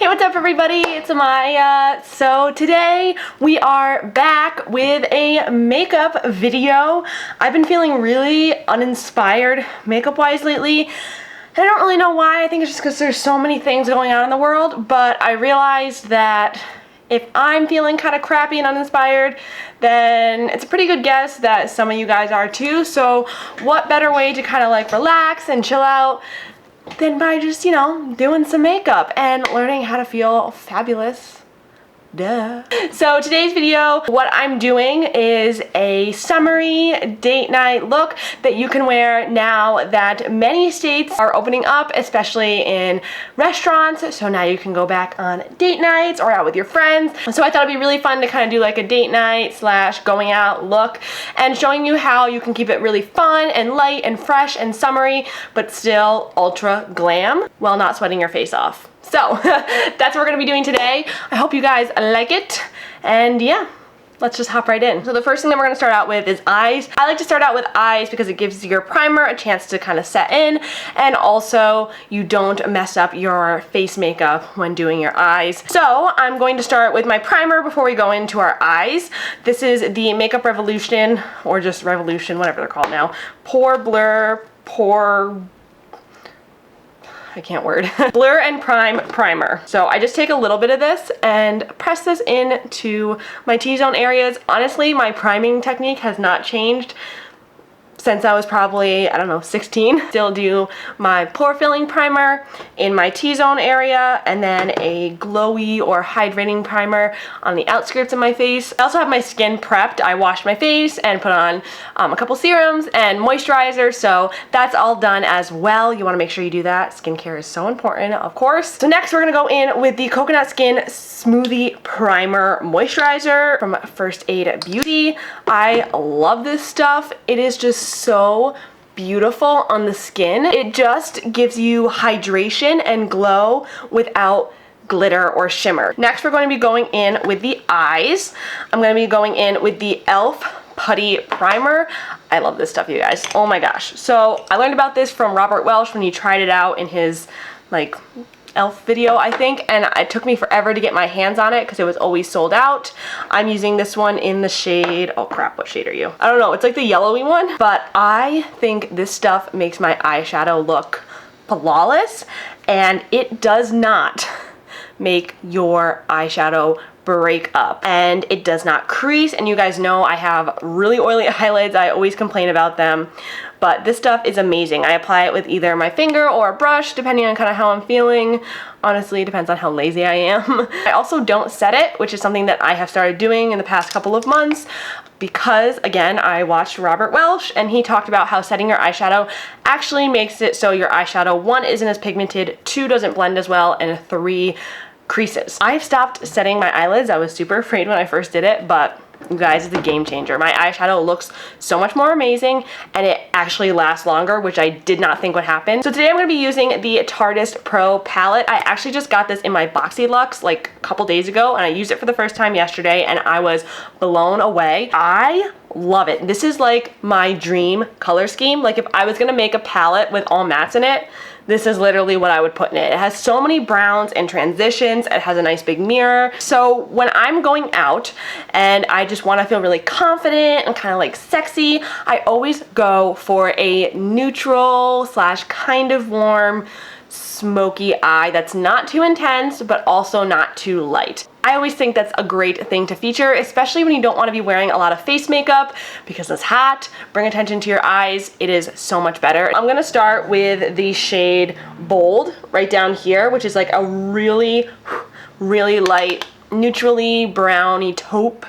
what's up everybody? It's Amaya. So today we are back with a makeup video. I've been feeling really uninspired makeup wise lately. And I don't really know why. I think it's just because there's so many things going on in the world, but I realized that if I'm feeling kind of crappy and uninspired, then it's a pretty good guess that some of you guys are too. So what better way to kind of like relax and chill out than by just, you know, doing some makeup and learning how to feel fabulous. Duh. So today's video, what I'm doing is a summery date night look that you can wear now that many states are opening up, especially in restaurants. So now you can go back on date nights or out with your friends. So I thought it'd be really fun to kind of do like a date night slash going out look and showing you how you can keep it really fun and light and fresh and summery, but still ultra glam while not sweating your face off. So that's what we're gonna be doing today. I hope you guys like it. And yeah, let's just hop right in. So the first thing that we're gonna start out with is eyes. I like to start out with eyes because it gives your primer a chance to kind of set in, and also you don't mess up your face makeup when doing your eyes. So I'm going to start with my primer before we go into our eyes. This is the Makeup Revolution, or just Revolution, whatever they're called now. I can't word. Blur and Prime Primer. So I just take a little bit of this and press this into my T-zone areas. Honestly, my priming technique has not changed since I was probably, I don't know, 16. Still do my pore filling primer in my T-zone area, and then a glowy or hydrating primer on the outskirts of my face. I also have my skin prepped. I washed my face and put on a couple serums and moisturizer, so that's all done as well. You wanna make sure you do that. Skincare is so important, of course. So next we're gonna go in with the Coconut Skin Smoothie Primer Moisturizer from First Aid Beauty. I love this stuff. It is just so beautiful on the skin. It just gives you hydration and glow without glitter or shimmer. Next, we're going to be going in with the eyes. I'm going to be going in with the e.l.f. Putty Primer. I love this stuff, you guys. Oh my gosh. So I learned about this from Robert Welsh when he tried it out in his like e.l.f. video, I think, and it took me forever to get my hands on it because it was always sold out. I'm using this one in the shade, oh crap, what shade are you? I don't know, it's like the yellowy one, but I think this stuff makes my eyeshadow look flawless, and it does not make your eyeshadow break up, and it does not crease. And you guys know I have really oily eyelids. I always complain about them, but this stuff is amazing. I apply it with either my finger or a brush depending on kind of how I'm feeling. Honestly, it depends on how lazy I am. I also don't set it, which is something that I have started doing in the past couple of months, because again, I watched Robert Welsh and he talked about how setting your eyeshadow actually makes it so your eyeshadow, 1, isn't as pigmented, 2, doesn't blend as well, and 3, creases. I've stopped setting my eyelids. I was super afraid when I first did it, but you guys, it's a game changer. My eyeshadow looks so much more amazing, and it actually lasts longer, which I did not think would happen. So today I'm going to be using the Tarteist Pro Palette. I actually just got this in my Boxy Luxe like a couple days ago, and I used it for the first time yesterday, and I was blown away. I love it. This is like my dream color scheme. Like if I was going to make a palette with all mattes in it, this is literally what I would put in it. It has so many browns and transitions. It has a nice big mirror. So when I'm going out and I just want to feel really confident and kind of like sexy, I always go for a neutral slash kind of warm smoky eye that's not too intense but also not too light. I always think that's a great thing to feature, especially when you don't want to be wearing a lot of face makeup because it's hot. Bring attention to your eyes. It is so much better. I'm gonna start with the shade Bold right down here, which is like a really, really light, neutrally browny taupe.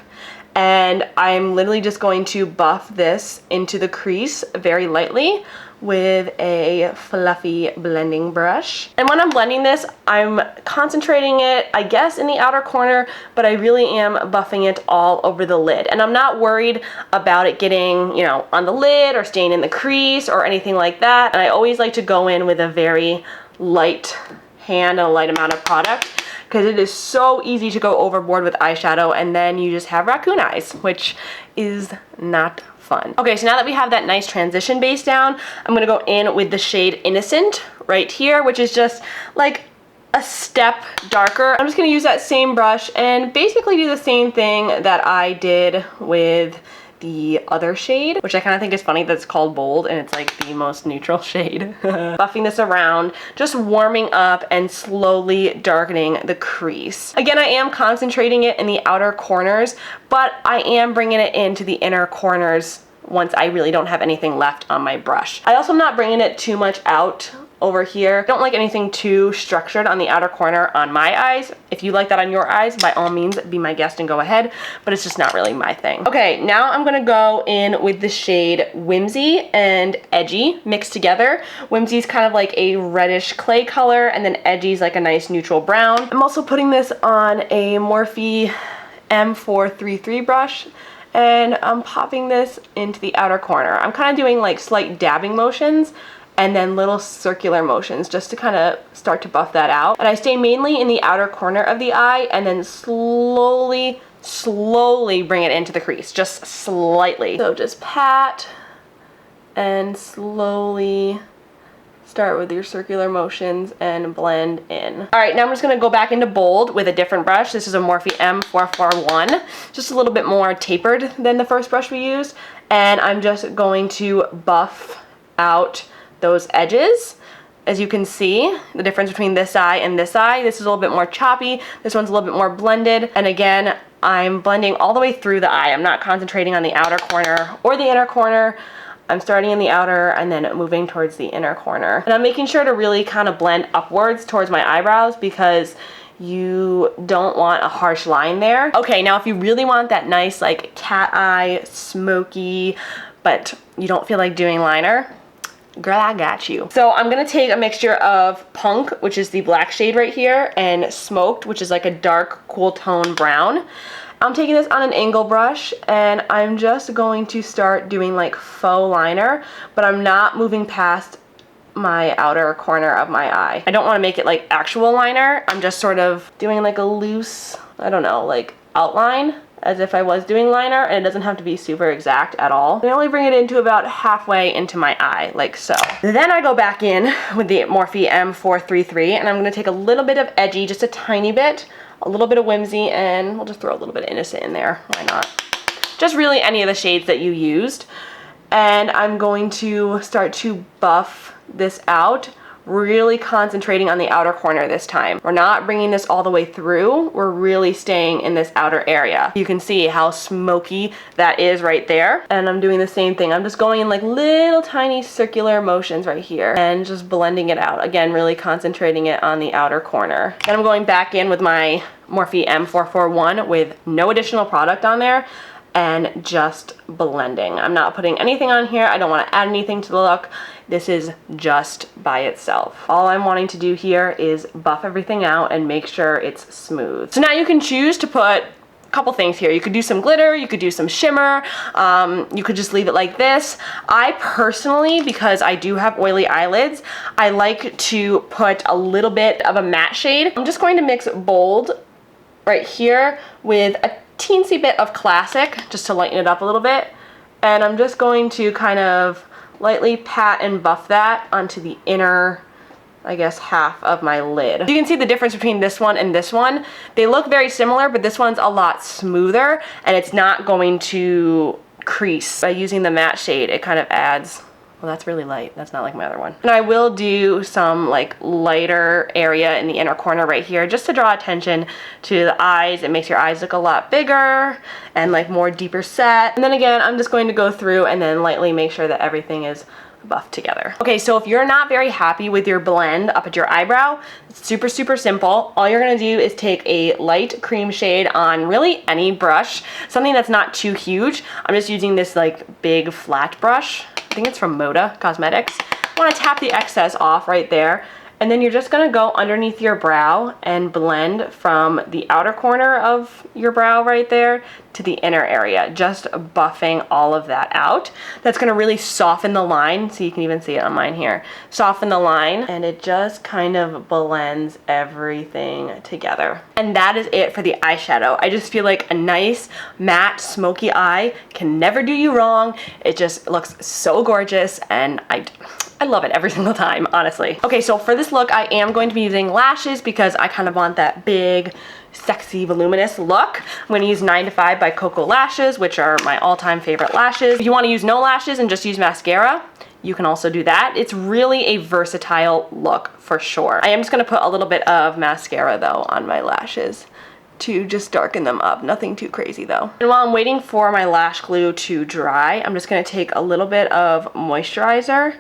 And I'm literally just going to buff this into the crease very lightly with a fluffy blending brush. And when I'm blending this, I'm concentrating it, I guess, in the outer corner, but I really am buffing it all over the lid. And I'm not worried about it getting, you know, on the lid or staying in the crease or anything like that. And I always like to go in with a very light hand and a light amount of product, because it is so easy to go overboard with eyeshadow and then you just have raccoon eyes, which is not fun. Okay, so now that we have that nice transition base down, I'm gonna go in with the shade Innocent right here, which is just like a step darker. I'm just gonna use that same brush and basically do the same thing that I did with the other shade, which I kind of think is funny that it's called Bold and it's like the most neutral shade. Buffing this around, just warming up and slowly darkening the crease. Again, I am concentrating it in the outer corners, but I am bringing it into the inner corners once I really don't have anything left on my brush. I also am not bringing it too much out over here. I don't like anything too structured on the outer corner on my eyes. If you like that on your eyes, by all means, be my guest and go ahead, but it's just not really my thing. Okay, now I'm gonna go in with the shade Whimsy and Edgy mixed together. Whimsy is kind of like a reddish clay color, and then Edgy is like a nice neutral brown. I'm also putting this on a Morphe M433 brush, and I'm popping this into the outer corner. I'm kind of doing like slight dabbing motions and then little circular motions just to kind of start to buff that out. And I stay mainly in the outer corner of the eye and then slowly bring it into the crease, just slightly. So just pat and slowly start with your circular motions and blend in. All right, now I'm just gonna go back into Bold with a different brush. This is a Morphe M441, just a little bit more tapered than the first brush we used. And I'm just going to buff out those edges. As you can see, the difference between this eye and this eye. This is a little bit more choppy. This one's a little bit more blended. And again, I'm blending all the way through the eye. I'm not concentrating on the outer corner or the inner corner. I'm starting in the outer and then moving towards the inner corner. And I'm making sure to really kind of blend upwards towards my eyebrows because you don't want a harsh line there. Okay, now if you really want that nice like cat eye, smoky, but you don't feel like doing liner, girl, I got you. So I'm gonna take a mixture of Punk, which is the black shade right here, and Smoked, which is like a dark, cool tone brown. I'm taking this on an angle brush and I'm just going to start doing like faux liner, but I'm not moving past my outer corner of my eye. I don't want to make it like actual liner. I'm just sort of doing like a loose, I don't know, like outline as if I was doing liner, and it doesn't have to be super exact at all. I only bring it into about halfway into my eye, like so. Then I go back in with the Morphe M433 and I'm gonna take a little bit of Edgy, just a tiny bit, a little bit of Whimsy, and we'll just throw a little bit of Innocent in there, why not? Just really any of the shades that you used. And I'm going to start to buff this out, really concentrating on the outer corner this time. We're not bringing this all the way through. We're really staying in this outer area. You can see how smoky that is right there. And I'm doing the same thing. I'm just going in like little tiny circular motions right here and just blending it out. Again, really concentrating it on the outer corner. Then I'm going back in with my Morphe M441 with no additional product on there and just blending. I'm not putting anything on here. I don't want to add anything to the look. This is just by itself. All I'm wanting to do here is buff everything out and make sure it's smooth. So now you can choose to put a couple things here. You could do some glitter, you could do some shimmer, you could just leave it like this. I personally, because I do have oily eyelids, I like to put a little bit of a matte shade. I'm just going to mix Bold right here with a teensy bit of Classic just to lighten it up a little bit. And I'm just going to kind of lightly pat and buff that onto the inner, I guess, half of my lid. You can see the difference between this one and this one. They look very similar, but this one's a lot smoother and it's not going to crease. By using the matte shade, it kind of adds, well, that's really light. That's not like my other one. And I will do some like lighter area in the inner corner right here just to draw attention to the eyes. It makes your eyes look a lot bigger and like more deeper set. And then again, I'm just going to go through and then lightly make sure that everything is buffed together. Okay, so if you're not very happy with your blend up at your eyebrow, it's super, super simple. All you're gonna do is take a light cream shade on really any brush, something that's not too huge. I'm just using this like big flat brush. I think it's from Moda Cosmetics. I wanna tap the excess off right there. And then you're just gonna go underneath your brow and blend from the outer corner of your brow right there to the inner area, just buffing all of that out. That's gonna really soften the line, so you can even see it on mine here. Soften the line, and it just kind of blends everything together. And that is it for the eyeshadow. I just feel like a nice matte smoky eye can never do you wrong. It just looks so gorgeous, and I love it every single time, honestly. Okay, so for this look, I am going to be using lashes because I kind of want that big, sexy, voluminous look. I'm going to use 9 to 5 by Koko Lashes, which are my all-time favorite lashes. If you want to use no lashes and just use mascara, you can also do that. It's really a versatile look for sure. I am just going to put a little bit of mascara though on my lashes to just darken them up. Nothing too crazy though. And while I'm waiting for my lash glue to dry, I'm just going to take a little bit of moisturizer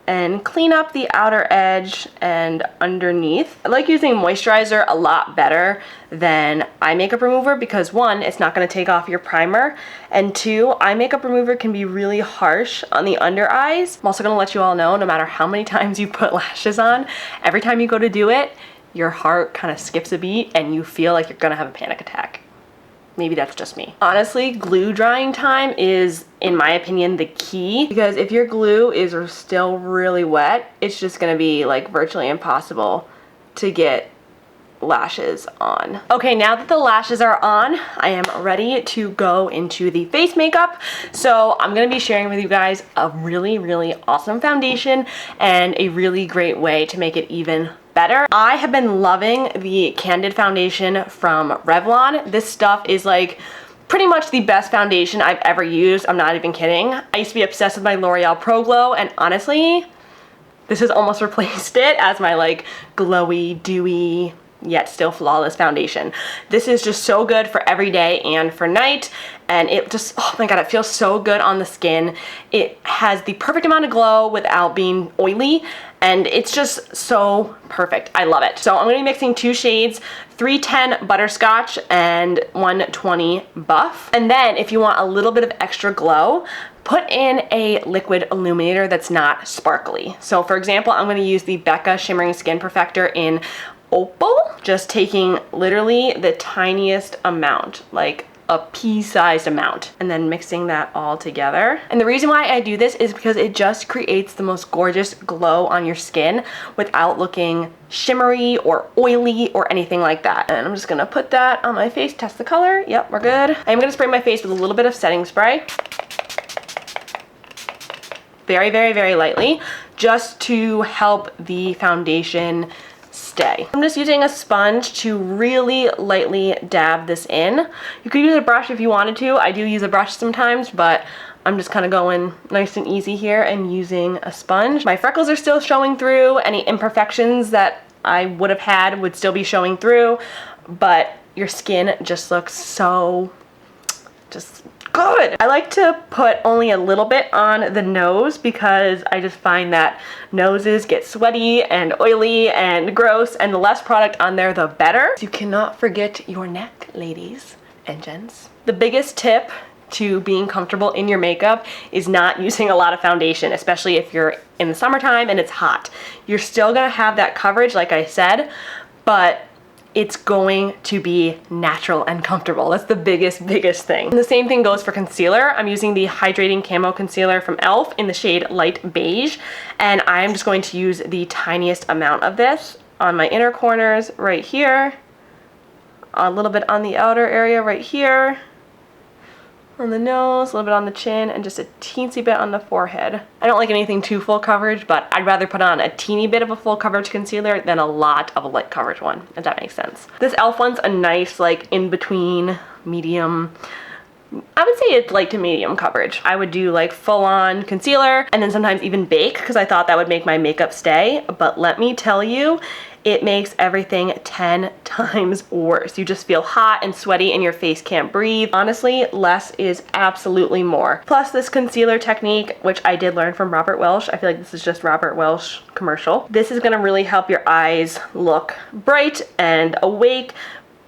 and clean up the outer edge and underneath. I like using moisturizer a lot better than eye makeup remover because one, it's not going to take off your primer, and two, eye makeup remover can be really harsh on the under eyes. I'm also going to let you all know, no matter how many times you put lashes on, every time you go to do it, your heart kind of skips a beat and you feel like you're going to have a panic attack. Maybe that's just me. Honestly, glue drying time is, in my opinion, the key, because if your glue is still really wet, it's just gonna be like virtually impossible to get lashes on. Okay, now that the lashes are on, I am ready to go into the face makeup. So I'm gonna be sharing with you guys a really, really awesome foundation and a really great way to make it even better. I have been loving the Candid foundation from Revlon. This stuff is like pretty much the best foundation I've ever used. I'm not even kidding. I used to be obsessed with my L'Oreal Pro Glow, and honestly, this has almost replaced it as my like glowy, dewy, yet still flawless foundation. This is just so good for every day and for night, and it just, oh my god, it feels so good on the skin. It has the perfect amount of glow without being oily, and it's just so perfect. I love it. So I'm gonna be mixing two shades, 310 Butterscotch and 120 Buff. And then if you want a little bit of extra glow, put in a liquid illuminator that's not sparkly. So for example, I'm gonna use the BECCA Shimmering Skin Perfector in Opal, just taking literally the tiniest amount, like a pea-sized amount, and then mixing that all together. And the reason why I do this is because it just creates the most gorgeous glow on your skin without looking shimmery or oily or anything like that. And I'm just gonna put that on my face, test the color. Yep, we're good. I'm gonna spray my face with a little bit of setting spray. Very, very, very lightly, just to help the foundation stay. I'm just using a sponge to really lightly dab this in. You could use a brush if you wanted to. I do use a brush sometimes, but I'm just kind of going nice and easy here and using a sponge. My freckles are still showing through. Any imperfections that I would have had would still be showing through, but your skin just looks so just good. I like to put only a little bit on the nose because I just find that noses get sweaty and oily and gross, and the less product on there, the better. You cannot forget your neck, ladies and gents. The biggest tip to being comfortable in your makeup is not using a lot of foundation, especially if you're in the summertime and it's hot. You're still gonna have that coverage, like I said, but it's going to be natural and comfortable. That's the biggest thing. And the same thing goes for concealer. I'm using the Hydrating Camo Concealer from e.l.f. in the shade Light Beige, and I'm just going to use the tiniest amount of this on my inner corners right here, a little bit on the outer area right here, on the nose, a little bit on the chin, and just a teensy bit on the forehead. I don't like anything too full coverage, but I'd rather put on a teeny bit of a full coverage concealer than a lot of a light coverage one, if that makes sense. This e.l.f. one's a nice, like, in-between, medium, I would say it's light to medium coverage. I would do like full-on concealer and then sometimes even bake because I thought that would make my makeup stay, but let me tell you, it makes everything 10 times worse. You just feel hot and sweaty and your face can't breathe. Honestly, less is absolutely more. Plus this concealer technique, which I did learn from Robert Welsh. I feel like this is just Robert Welsh commercial. This is gonna really help your eyes look bright and awake,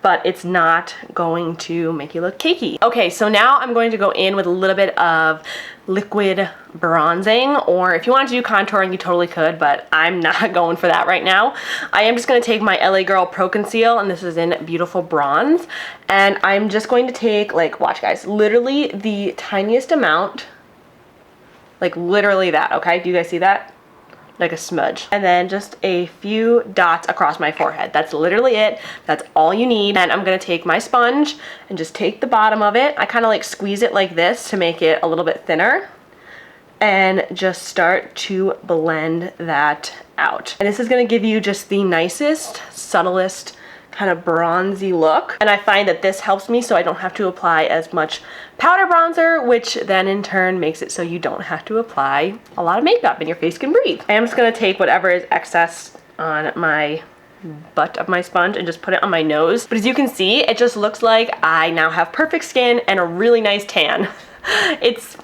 but it's not going to make you look cakey. Okay, so now I'm going to go in with a little bit of liquid bronzing, or if you wanted to do contouring, you totally could, but I'm not going for that right now. I am just going to take my LA Girl Pro Conceal, and this is in Beautiful Bronze, and I'm just going to take, like, watch guys, literally the tiniest amount, like literally that, okay? Do you guys see that? Like a smudge, and then just a few dots across my forehead. That's literally it. That's all you need. And I'm gonna take my sponge and just take the bottom of it. I kind of like squeeze it like this to make it a little bit thinner, and just start to blend that out. And this is gonna give you just the nicest, subtlest kind of bronzy look. And I find that this helps me so I don't have to apply as much powder bronzer, which then in turn makes it so you don't have to apply a lot of makeup and your face can breathe. I am just gonna take whatever is excess on my butt of my sponge and just put it on my nose. But as you can see, it just looks like I now have perfect skin and a really nice tan. It's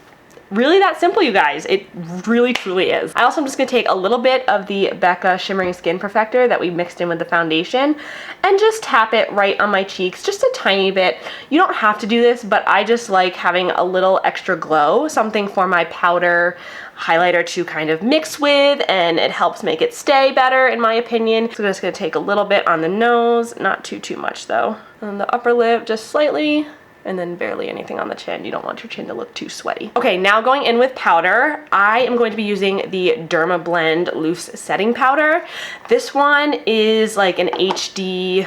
really that simple, you guys. It really truly is. I also am just gonna take a little bit of the BECCA Shimmering Skin Perfector that we mixed in with the foundation and just tap it right on my cheeks, just a tiny bit. You don't have to do this, but I just like having a little extra glow, something for my powder highlighter to kind of mix with, and it helps make it stay better in my opinion. So I'm just gonna take a little bit on the nose, not too much though. On the upper lip, just slightly, and then barely anything on the chin. You don't want your chin to look too sweaty. Okay, now going in with powder, I am going to be using the Dermablend Loose Setting Powder. This one is like an HD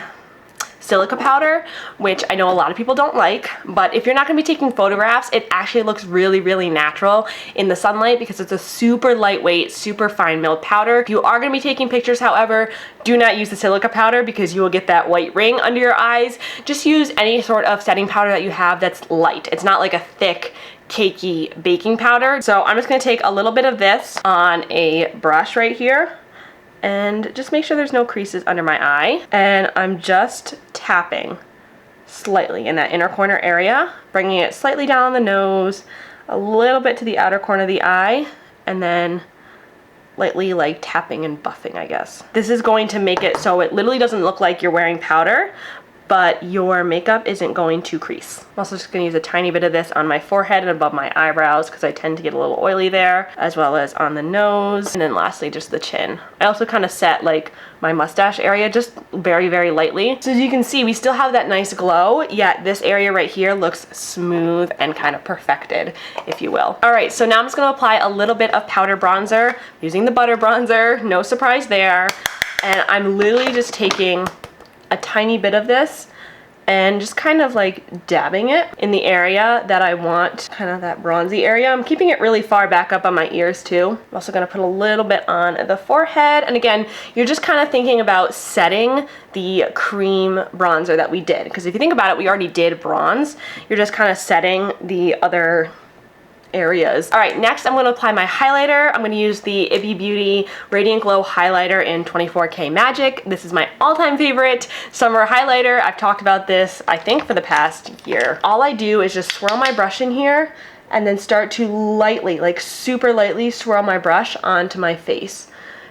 silica powder, which I know a lot of people don't like, but if you're not gonna be taking photographs, it actually looks really, really natural in the sunlight because it's a super lightweight, super fine milled powder. If you are gonna be taking pictures, however, do not use the silica powder because you will get that white ring under your eyes. Just use any sort of setting powder that you have that's light. It's not like a thick, cakey baking powder. So I'm just gonna take a little bit of this on a brush right here, and just make sure there's no creases under my eye. And I'm just tapping slightly in that inner corner area, bringing it slightly down the nose, a little bit to the outer corner of the eye, and then lightly like tapping and buffing, I guess. This is going to make it so it literally doesn't look like you're wearing powder, but your makeup isn't going to crease. I'm also just gonna use a tiny bit of this on my forehead and above my eyebrows because I tend to get a little oily there, as well as on the nose, and then lastly just the chin. I also kind of set like my mustache area just very, very lightly. So as you can see, we still have that nice glow, yet this area right here looks smooth and kind of perfected, if you will. All right, so now I'm just gonna apply a little bit of powder bronzer, using the butter bronzer, no surprise there. And I'm literally just taking a tiny bit of this and just kind of like dabbing it in the area that I want, kind of that bronzy area. I'm keeping it really far back up on my ears too. I'm also gonna put a little bit on the forehead. And again, you're just kind of thinking about setting the cream bronzer that we did. Because if you think about it, we already did bronze. You're just kind of setting the other areas. All right, next I'm going to apply my highlighter. I'm going to use the Ibby Beauty Radiant Glow Highlighter in 24K Magic. This is my all-time favorite summer highlighter. I've talked about this, I think, for the past year. All I do is just swirl my brush in here and then start to lightly, like super lightly swirl my brush onto my face.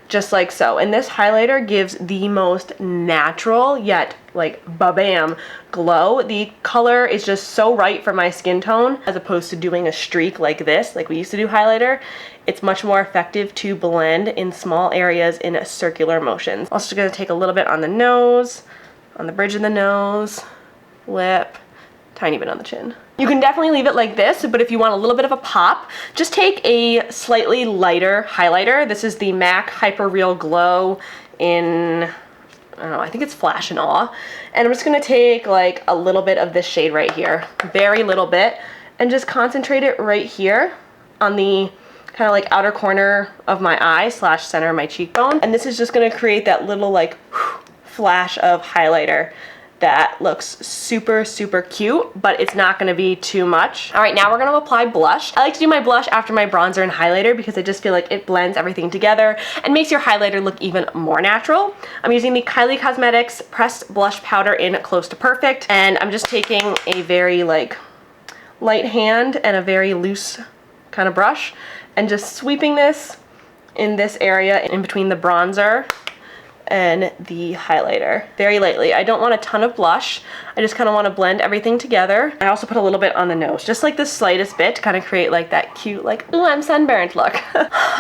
Just like so. And this highlighter gives the most natural yet like ba-bam glow. The color is just so right for my skin tone, as opposed to doing a streak like this, like we used to do highlighter. It's much more effective to blend in small areas in circular motions. Also gonna take a little bit on the nose, on the bridge of the nose, lip, tiny bit on the chin. You can definitely leave it like this, but if you want a little bit of a pop, just take a slightly lighter highlighter. This is the MAC Hyper Real Glow in, I don't know, I think it's Flash and Awe. And I'm just gonna take like a little bit of this shade right here, very little bit, and just concentrate it right here on the kind of like outer corner of my eye slash center of my cheekbone. And this is just gonna create that little like flash of highlighter that looks super, super cute, but it's not gonna be too much. All right, now we're gonna apply blush. I like to do my blush after my bronzer and highlighter because I just feel like it blends everything together and makes your highlighter look even more natural. I'm using the Kylie Cosmetics Pressed Blush Powder in Close to Perfect, and I'm just taking a very like light hand and a very loose kind of brush and just sweeping this in this area in between the bronzer and the highlighter very lightly. I don't want a ton of blush. I just kind of want to blend everything together. I also put a little bit on the nose, just like the slightest bit to kind of create like that cute, like, ooh, I'm sunburned look.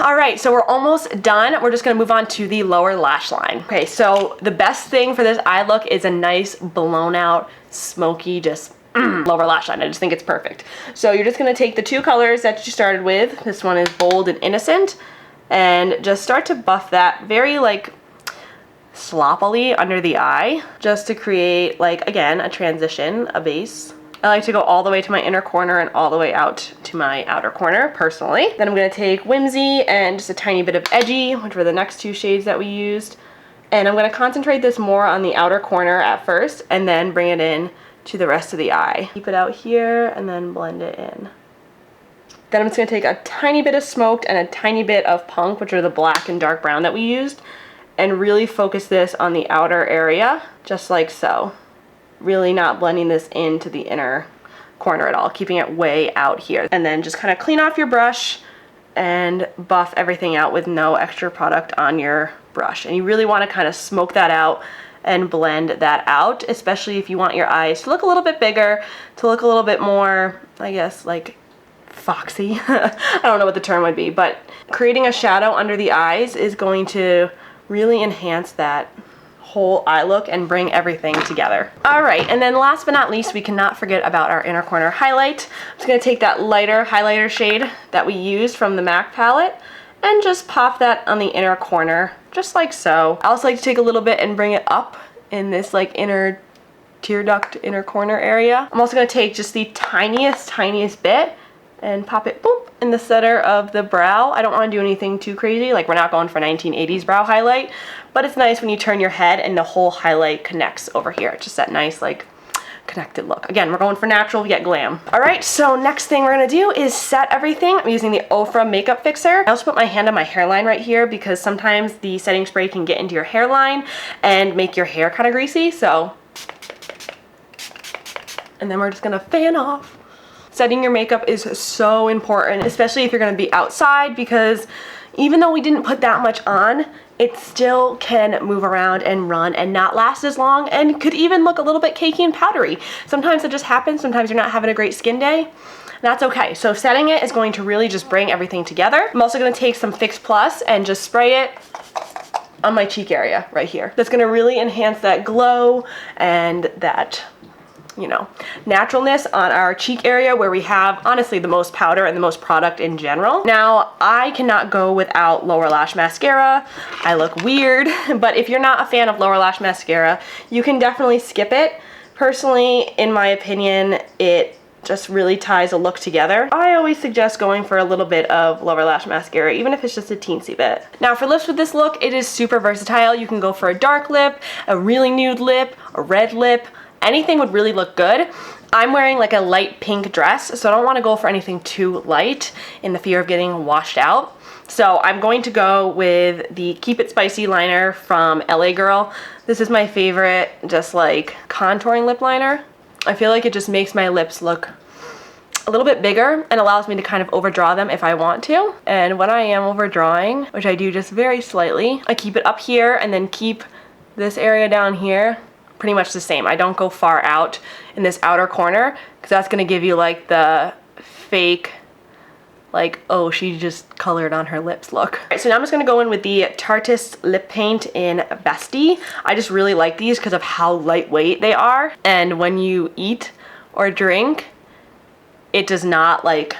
All right, so we're almost done. We're just gonna move on to the lower lash line. Okay, so the best thing for this eye look is a nice blown out, smoky, just lower lash line. I just think it's perfect. So you're just gonna take the two colors that you started with. This one is Bold and Innocent, and just start to buff that very like sloppily under the eye, just to create like, again, a transition, a base. I like to go all the way to my inner corner and all the way out to my outer corner, personally. Then I'm gonna take Whimsy and just a tiny bit of Edgy, which were the next two shades that we used. And I'm gonna concentrate this more on the outer corner at first, and then bring it in to the rest of the eye. Keep it out here and then blend it in. Then I'm just gonna take a tiny bit of Smoked and a tiny bit of Punk, which are the black and dark brown that we used, and really focus this on the outer area, just like so. Really not blending this into the inner corner at all, keeping it way out here. And then just kind of clean off your brush and buff everything out with no extra product on your brush. And you really want to kind of smoke that out and blend that out, especially if you want your eyes to look a little bit bigger, to look a little bit more, I guess, like foxy. I don't know what the term would be, but creating a shadow under the eyes is going to really enhance that whole eye look and bring everything together. All right, and then last but not least, we cannot forget about our inner corner highlight. I'm just gonna take that lighter highlighter shade that we used from the MAC palette and just pop that on the inner corner, just like so. I also like to take a little bit and bring it up in this like inner tear duct inner corner area. I'm also gonna take just the tiniest bit and pop it, boop, in the center of the brow. I don't want to do anything too crazy, like we're not going for 1980s brow highlight, but it's nice when you turn your head and the whole highlight connects over here. Just that nice, like, connected look. Again, we're going for natural yet glam. All right, so next thing we're gonna do is set everything. I'm using the Ofra makeup fixer. I also put my hand on my hairline right here because sometimes the setting spray can get into your hairline and make your hair kind of greasy, so. And then we're just gonna fan off. Setting your makeup is so important, especially if you're gonna be outside, because even though we didn't put that much on, it still can move around and run and not last as long, and could even look a little bit cakey and powdery. Sometimes it just happens, sometimes you're not having a great skin day. That's okay. So setting it is going to really just bring everything together. I'm also gonna take some Fix Plus and just spray it on my cheek area right here. That's gonna really enhance that glow and that, you know, naturalness on our cheek area where we have honestly the most powder and the most product in general. Now, I cannot go without lower lash mascara. I look weird, but if you're not a fan of lower lash mascara, you can definitely skip it. Personally, in my opinion, it just really ties a look together. I always suggest going for a little bit of lower lash mascara, even if it's just a teensy bit. Now for lips with this look, it is super versatile. You can go for a dark lip, a really nude lip, a red lip. Anything would really look good. I'm wearing like a light pink dress, so I don't want to go for anything too light in the fear of getting washed out. So I'm going to go with the Keep It Spicy liner from LA Girl. This is my favorite, just like contouring lip liner. I feel like it just makes my lips look a little bit bigger and allows me to kind of overdraw them if I want to. And when I am overdrawing, which I do just very slightly, I keep it up here and then keep this area down here pretty much the same. I don't go far out in this outer corner because that's gonna give you like the fake, like, oh, she just colored on her lips look. All right, so now I'm just gonna go in with the Tarteist Lip Paint in Bestie. I just really like these because of how lightweight they are. And when you eat or drink, it does not like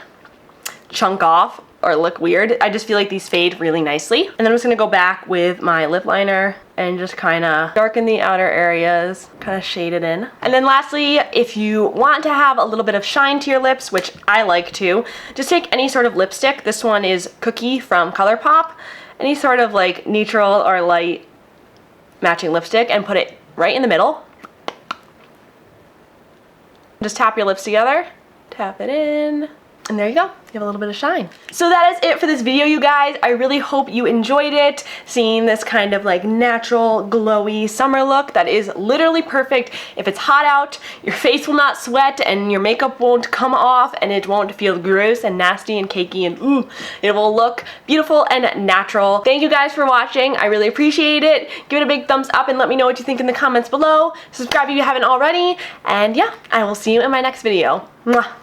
chunk off or look weird. I just feel like these fade really nicely. And then I'm just gonna go back with my lip liner and just kind of darken the outer areas, kind of shade it in. And then lastly, if you want to have a little bit of shine to your lips, which I like to, just take any sort of lipstick. This one is Cookie from ColourPop. Any sort of like neutral or light matching lipstick and put it right in the middle. Just tap your lips together, tap it in. And there you go, you have a little bit of shine. So that is it for this video, you guys. I really hope you enjoyed it, seeing this kind of like natural, glowy summer look that is literally perfect. If it's hot out, your face will not sweat and your makeup won't come off and it won't feel gross and nasty and cakey and ooh, it will look beautiful and natural. Thank you guys for watching. I really appreciate it. Give it a big thumbs up and let me know what you think in the comments below. Subscribe if you haven't already. And yeah, I will see you in my next video. Mwah.